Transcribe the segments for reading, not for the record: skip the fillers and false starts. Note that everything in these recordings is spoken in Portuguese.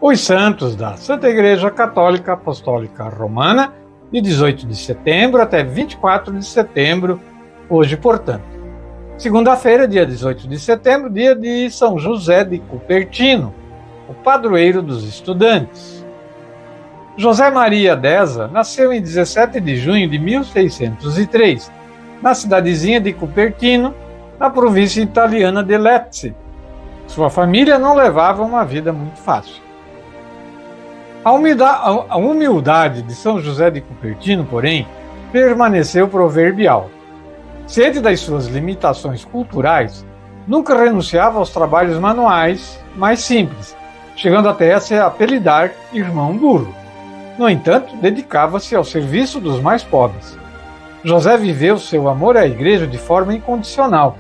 Os santos da Santa Igreja Católica Apostólica Romana, de 18 de setembro até 24 de setembro, hoje, portanto. Segunda-feira, dia 18 de setembro, dia de São José de Cupertino, o padroeiro dos estudantes. José Maria Deza nasceu em 17 de junho de 1603, na cidadezinha de Cupertino, na província italiana de Lecce. Sua família não levava uma vida muito fácil. A humildade de São José de Cupertino, porém, permaneceu proverbial. Ciente das suas limitações culturais, nunca renunciava aos trabalhos manuais mais simples, chegando até a se apelidar irmão burro. No entanto, dedicava-se ao serviço dos mais pobres. José viveu seu amor à igreja de forma incondicional,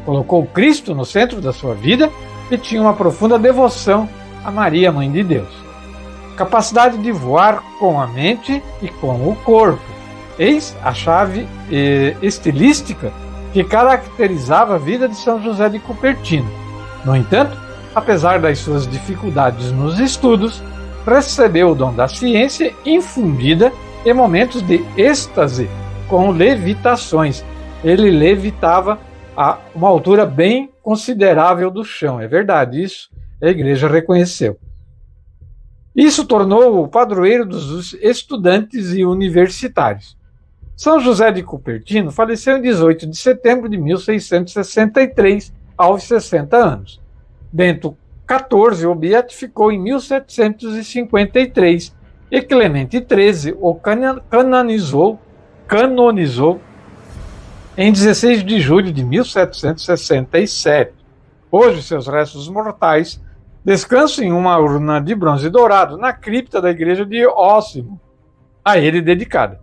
colocou Cristo no centro da sua vida e tinha uma profunda devoção a Maria, Mãe de Deus. Capacidade de voar com a mente e com o corpo. Eis a chave estilística que caracterizava a vida de São José de Cupertino. No entanto, apesar das suas dificuldades nos estudos, recebeu o dom da ciência infundida em momentos de êxtase com levitações. Ele levitava a uma altura bem considerável do chão. É verdade, isso a igreja reconheceu. Isso tornou-o padroeiro dos estudantes e universitários. São José de Cupertino faleceu em 18 de setembro de 1663, aos 60 anos. Bento XIV o beatificou em 1753 e Clemente XIII o canonizou em 16 de julho de 1767. Hoje, seus restos mortais descansam em uma urna de bronze dourado na cripta da igreja de Osimo, a ele dedicada.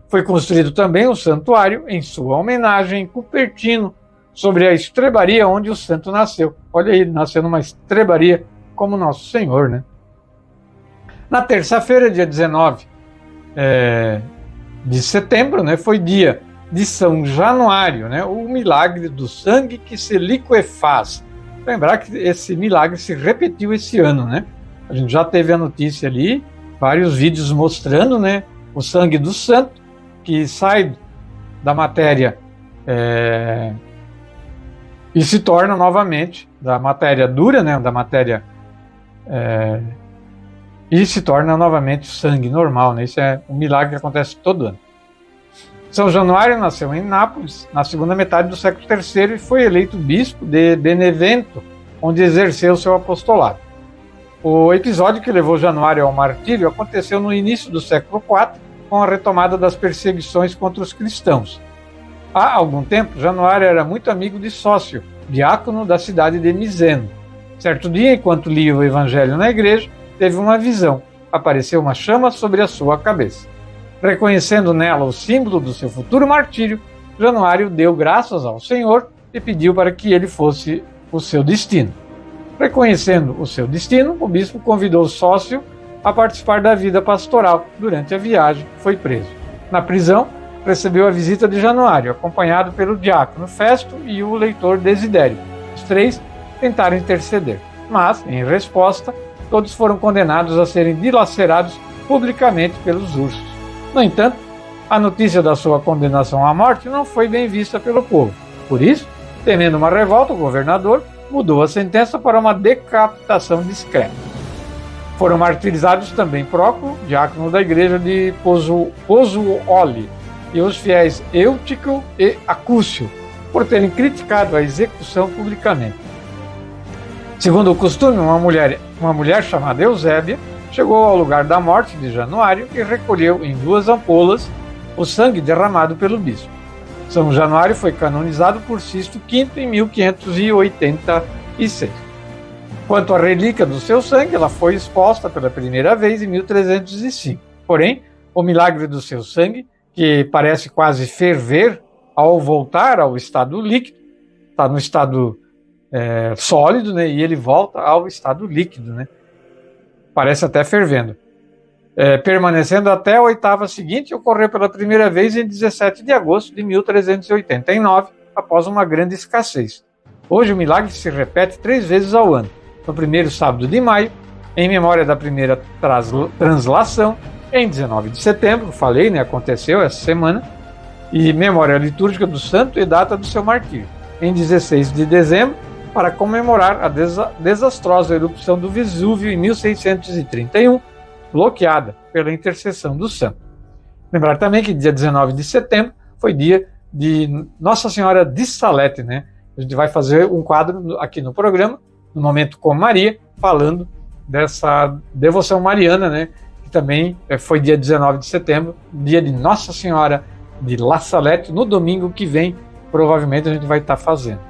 Foi construído também um santuário em sua homenagem em Cupertino, sobre a estrebaria onde o santo nasceu. Olha aí, nasceu numa estrebaria como Nosso Senhor, né? Na terça-feira, dia 19 de setembro, né, foi dia de São Januário, né, o milagre do sangue que se liquefaz. Lembrar que esse milagre se repetiu esse ano, né? A gente já teve a notícia ali, vários vídeos mostrando, né, o sangue do santo que sai da matéria e se torna novamente da matéria dura, né, da matéria e se torna novamente sangue normal, né? Isso é um milagre que acontece todo ano. São Januário nasceu em Nápoles, na segunda metade do século III, e foi eleito bispo de Benevento, onde exerceu seu apostolado. O episódio que levou Januário ao martírio aconteceu no início do século IV, com a retomada das perseguições contra os cristãos. Há algum tempo, Januário era muito amigo de Sócio, diácono da cidade de Miseno. Certo dia, enquanto lia o evangelho na igreja, teve uma visão. Apareceu uma chama sobre a sua cabeça. Reconhecendo nela o símbolo do seu futuro martírio, Januário deu graças ao Senhor e pediu para que ele fosse o seu destino. Reconhecendo o seu destino, o bispo convidou o Sócio a participar da vida pastoral. Durante a viagem, foi preso. Na prisão, recebeu a visita de Januário, acompanhado pelo diácono Festo e o leitor Desidério. Os três tentaram interceder, mas, em resposta, todos foram condenados a serem dilacerados publicamente pelos ursos. No entanto, a notícia da sua condenação à morte não foi bem vista pelo povo. Por isso, temendo uma revolta, o governador mudou a sentença para uma decapitação discreta. Foram martirizados também Próculo, diácono da igreja de Pozzuoli, e os fiéis Eutico e Acúcio, por terem criticado a execução publicamente. Segundo o costume, uma mulher chamada Eusébia chegou ao lugar da morte de Januário e recolheu em 2 ampolas o sangue derramado pelo bispo. São Januário foi canonizado por Sisto V em 1586. Quanto à relíquia do seu sangue, ela foi exposta pela primeira vez em 1305. Porém, o milagre do seu sangue, que parece quase ferver ao voltar ao estado líquido, está no estado sólido, né, e ele volta ao estado líquido, né? Parece até fervendo. Permanecendo até a oitava seguinte, ocorreu pela primeira vez em 17 de agosto de 1389, após uma grande escassez. Hoje o milagre se repete 3 vezes ao ano, no primeiro sábado de maio, Em memória da primeira translação, em 19 de setembro, falei, né, aconteceu essa semana, e memória litúrgica do santo e data do seu martírio. Em 16 de dezembro, para comemorar a desastrosa erupção do Vesúvio em 1631, bloqueada pela intercessão do santo. Lembrar também que dia 19 de setembro foi dia de Nossa Senhora de Salete, né? A gente vai fazer um quadro aqui no programa, no Momento com Maria, falando dessa devoção mariana, né? Que também foi dia 19 de setembro, dia de Nossa Senhora de La Salete. No domingo que vem, provavelmente a gente vai estar fazendo.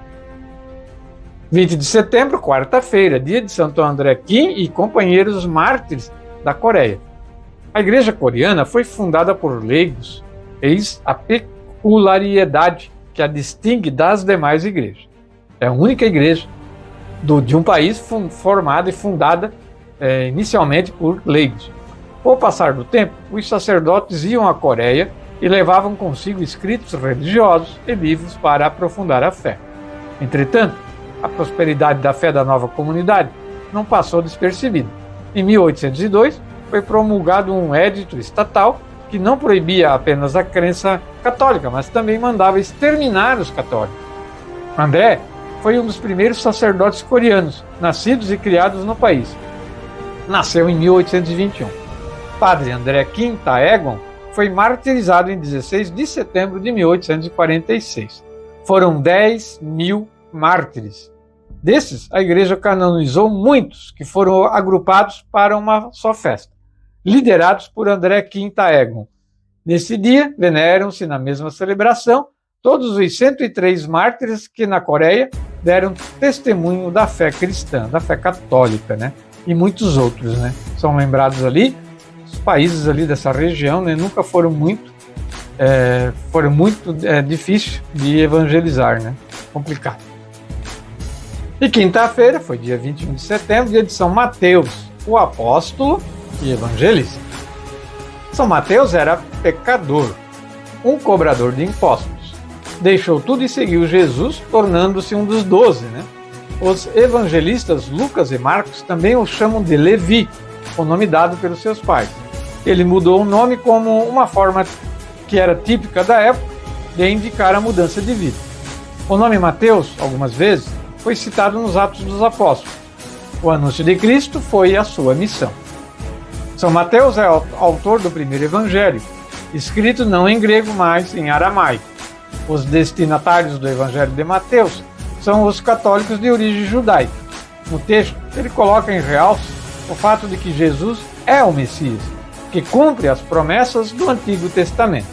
20 de setembro, quarta-feira, dia de Santo André Kim e companheiros mártires da Coreia. A igreja coreana foi fundada por leigos, eis a peculiaridade que a distingue das demais igrejas. É a única igreja de um país formada e fundada inicialmente por leigos. Com o passar do tempo, os sacerdotes iam à Coreia e levavam consigo escritos religiosos e livros para aprofundar a fé. Entretanto, a prosperidade da fé da nova comunidade não passou despercebida. Em 1802, foi promulgado um edito estatal que não proibia apenas a crença católica, mas também mandava exterminar os católicos. André foi um dos primeiros sacerdotes coreanos, nascidos e criados no país. Nasceu em 1821. Padre André Kim Taegon foi martirizado em 16 de setembro de 1846. Foram 10.000 mártires. Desses, a igreja canonizou muitos, que foram agrupados para uma só festa, liderados por André Kim Taegon. Nesse dia, veneram-se na mesma celebração todos os 103 mártires que na Coreia deram testemunho da fé cristã, da fé católica, né? E muitos outros, né? São lembrados ali. Os países ali dessa região, né, nunca foram muito difíceis de evangelizar, né? Complicado. E quinta-feira, foi dia 21 de setembro, dia de São Mateus, o apóstolo e evangelista. São Mateus era pecador, um cobrador de impostos. Deixou tudo e seguiu Jesus, tornando-se um dos 12, né? Os evangelistas Lucas e Marcos também o chamam de Levi, o nome dado pelos seus pais. Ele mudou o nome como uma forma que era típica da época de indicar a mudança de vida. O nome Mateus, algumas vezes, foi citado nos Atos dos Apóstolos. O anúncio de Cristo foi a sua missão. São Mateus é autor do primeiro evangelho, escrito não em grego, mas em aramaico. Os destinatários do evangelho de Mateus são os católicos de origem judaica. No texto, ele coloca em realce o fato de que Jesus é o Messias, que cumpre as promessas do Antigo Testamento.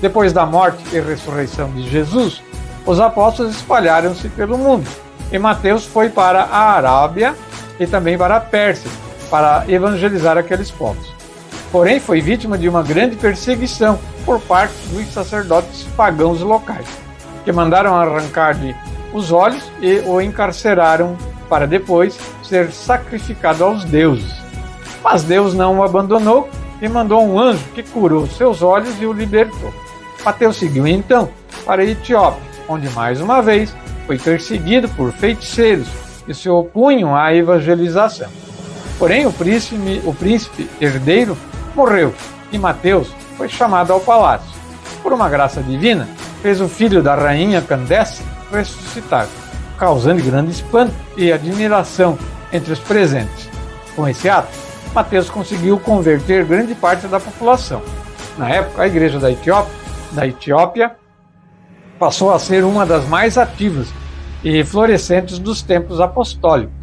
Depois da morte e ressurreição de Jesus, os apóstolos espalharam-se pelo mundo, e Mateus foi para a Arábia e também para a Pérsia, para evangelizar aqueles povos. Porém, foi vítima de uma grande perseguição por parte dos sacerdotes pagãos locais, que mandaram arrancar-lhe os olhos e o encarceraram para depois ser sacrificado aos deuses. Mas Deus não o abandonou e mandou um anjo que curou seus olhos e o libertou. Mateus seguiu então para a Etiópia, onde mais uma vez foi perseguido por feiticeiros que se opunham à evangelização. Porém, o príncipe herdeiro morreu e Mateus foi chamado ao palácio. Por uma graça divina, fez o filho da rainha Candace ressuscitar, causando grande espanto e admiração entre os presentes. Com esse ato, Mateus conseguiu converter grande parte da população. Na época, a igreja da Etiópia passou a ser uma das mais ativas e florescentes dos templos apostólicos.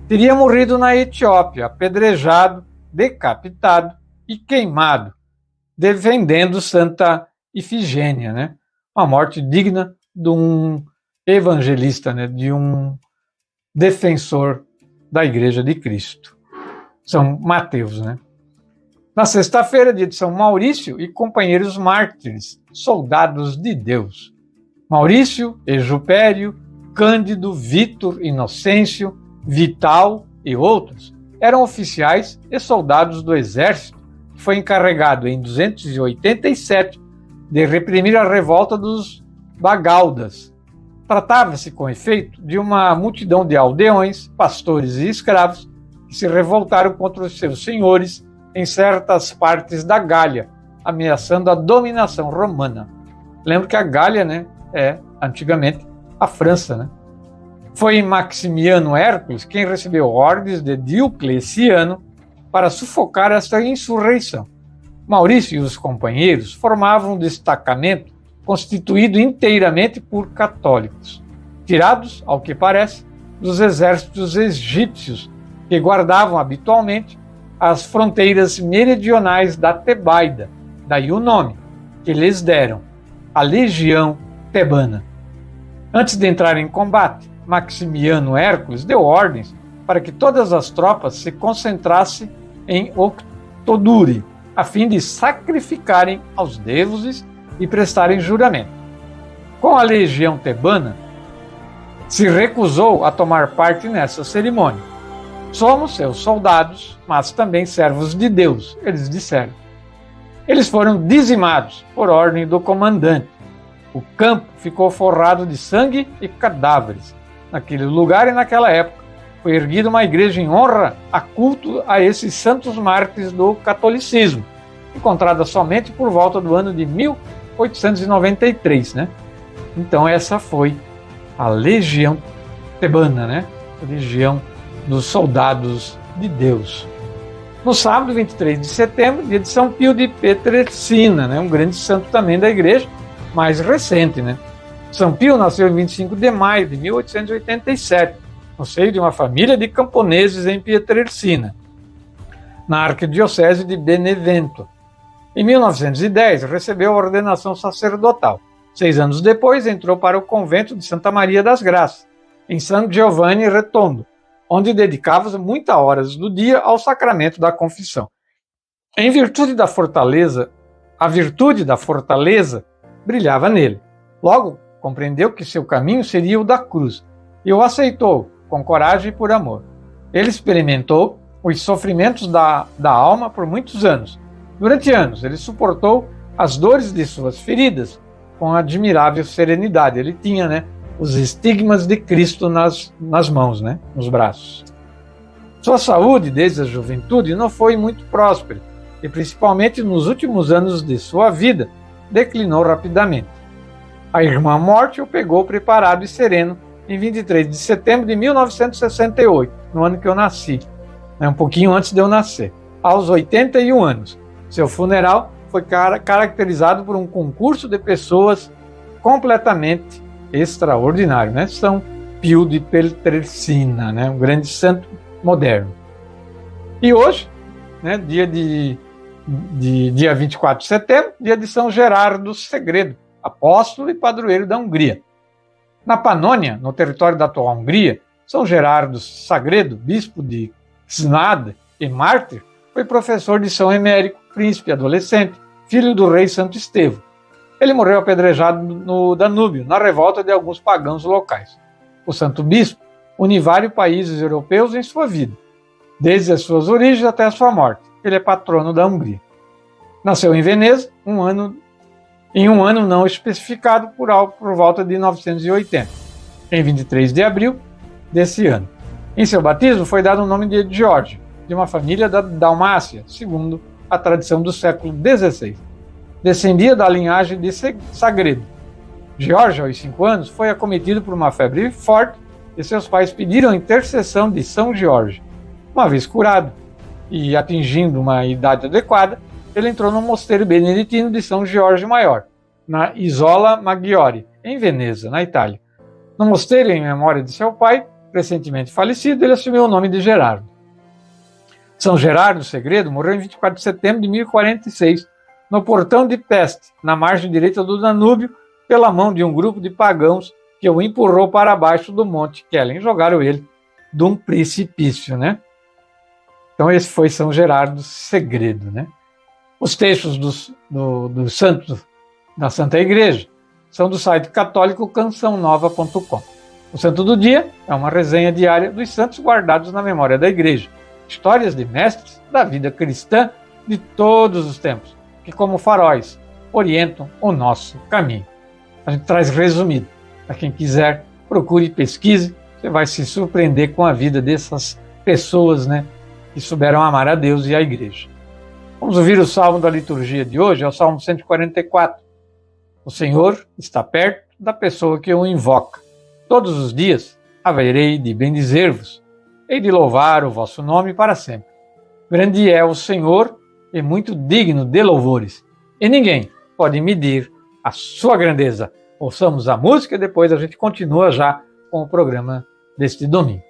Teria morrido na Etiópia, apedrejado, decapitado e queimado, defendendo Santa Ifigênia, né? Uma morte digna de um evangelista, né? De um defensor da Igreja de Cristo. São Mateus, né? Na sexta-feira, dia de São Maurício e companheiros mártires, soldados de Deus. Maurício, Ejupério, Cândido, Vítor, Inocêncio, Vital e outros eram oficiais e soldados do exército que foi encarregado em 287 de reprimir a revolta dos Bagaudas. Tratava-se, com efeito, de uma multidão de aldeões, pastores e escravos que se revoltaram contra os seus senhores em certas partes da Gália, ameaçando a dominação romana. Lembro que a Gália, né, é antigamente a França, né? Foi Maximiano Hércules quem recebeu ordens de Diocleciano para sufocar esta insurreição. Maurício e os companheiros formavam um destacamento constituído inteiramente por católicos, tirados, ao que parece, dos exércitos egípcios que guardavam habitualmente as fronteiras meridionais da Tebaida, daí o nome que lhes deram, a Legião Tebana. Antes de entrar em combate, Maximiano Hércules deu ordens para que todas as tropas se concentrassem em Octodure, a fim de sacrificarem aos deuses e prestarem juramento. Com a Legião Tebana, se recusou a tomar parte nessa cerimônia. Somos seus soldados, mas também servos de Deus, eles disseram. Eles foram dizimados por ordem do comandante. O campo ficou forrado de sangue e cadáveres. Naquele lugar e naquela época, foi erguida uma igreja em honra a culto a esses santos mártires do catolicismo, encontrada somente por volta do ano de 1893, né? Então essa foi a Legião Tebana, né? A Legião dos Soldados de Deus. No sábado, 23 de setembro, dia de São Pio de Pietrelcina, né? Um grande santo também da igreja, mais recente, né? São Pio nasceu em 25 de maio de 1887, no seio de uma família de camponeses em Pietrelcina, na arquidiocese de Benevento. Em 1910, recebeu a ordenação sacerdotal. 6 anos depois, entrou para o convento de Santa Maria das Graças, em San Giovanni Retondo, onde dedicava muitas horas do dia ao sacramento da confissão. Em virtude da fortaleza, a virtude da fortaleza brilhava nele. Logo, compreendeu que seu caminho seria o da cruz, e o aceitou com coragem e por amor. Ele experimentou os sofrimentos da alma por muitos anos. Durante anos, ele suportou as dores de suas feridas com admirável serenidade. Ele tinha, né, os estigmas de Cristo nas mãos, né, nos braços. Sua saúde, desde a juventude, não foi muito próspera e, principalmente nos últimos anos de sua vida, declinou rapidamente. A irmã morte o pegou preparado e sereno em 23 de setembro de 1968, no ano que eu nasci, um pouquinho antes de eu nascer, aos 81 anos. Seu funeral foi caracterizado por um concurso de pessoas completamente extraordinário, né? São Pio de Pietrelcina, né? Um grande santo moderno. E hoje, né, dia 24 de setembro, dia de São Gerardo Segredo, apóstolo e padroeiro da Hungria. Na Panônia, no território da atual Hungria, São Gerardo Sagredo, bispo de Csnad e mártir, foi professor de São Emérico, príncipe adolescente, filho do rei Santo Estevão. Ele morreu apedrejado no Danúbio, na revolta de alguns pagãos locais. O santo bispo une vários países europeus em sua vida, desde as suas origens até a sua morte. Ele é patrono da Hungria. Nasceu em Veneza, em um ano não especificado por volta de 980, em 23 de abril desse ano. Em seu batismo foi dado o nome de Geórgio, de uma família da Dalmácia, segundo a tradição do século XVI. Descendia da linhagem de Sagredo. Geórgio, aos 5 anos, foi acometido por uma febre forte e seus pais pediram a intercessão de São Geórgio. Uma vez curado e atingindo uma idade adequada, ele entrou no mosteiro beneditino de São Geórgio Maior, na Isola Maggiore, em Veneza, na Itália. No mosteiro, em memória de seu pai, recentemente falecido, ele assumiu o nome de Gerardo. São Gerardo Segredo morreu em 24 de setembro de 1046, no portão de Peste, na margem direita do Danúbio, pela mão de um grupo de pagãos que o empurrou para baixo do Monte Kellen. Jogaram ele de um precipício, né? Então esse foi São Gerardo Segredo, né? Os textos dos santos da Santa Igreja são do site católico cançãonova.com. O Santo do Dia é uma resenha diária dos santos guardados na memória da Igreja. Histórias de mestres da vida cristã de todos os tempos, que como faróis orientam o nosso caminho. A gente traz resumido. Para quem quiser, procure e pesquise. Você vai se surpreender com a vida dessas pessoas, né, e souberam amar a Deus e a igreja. Vamos ouvir o salmo da liturgia de hoje, é o Salmo 144. O Senhor está perto da pessoa que o invoca. Todos os dias haverei de bendizer-vos, hei de louvar o vosso nome para sempre. Grande é o Senhor e muito digno de louvores, e ninguém pode medir a sua grandeza. Ouçamos a música e depois a gente continua já com o programa deste domingo.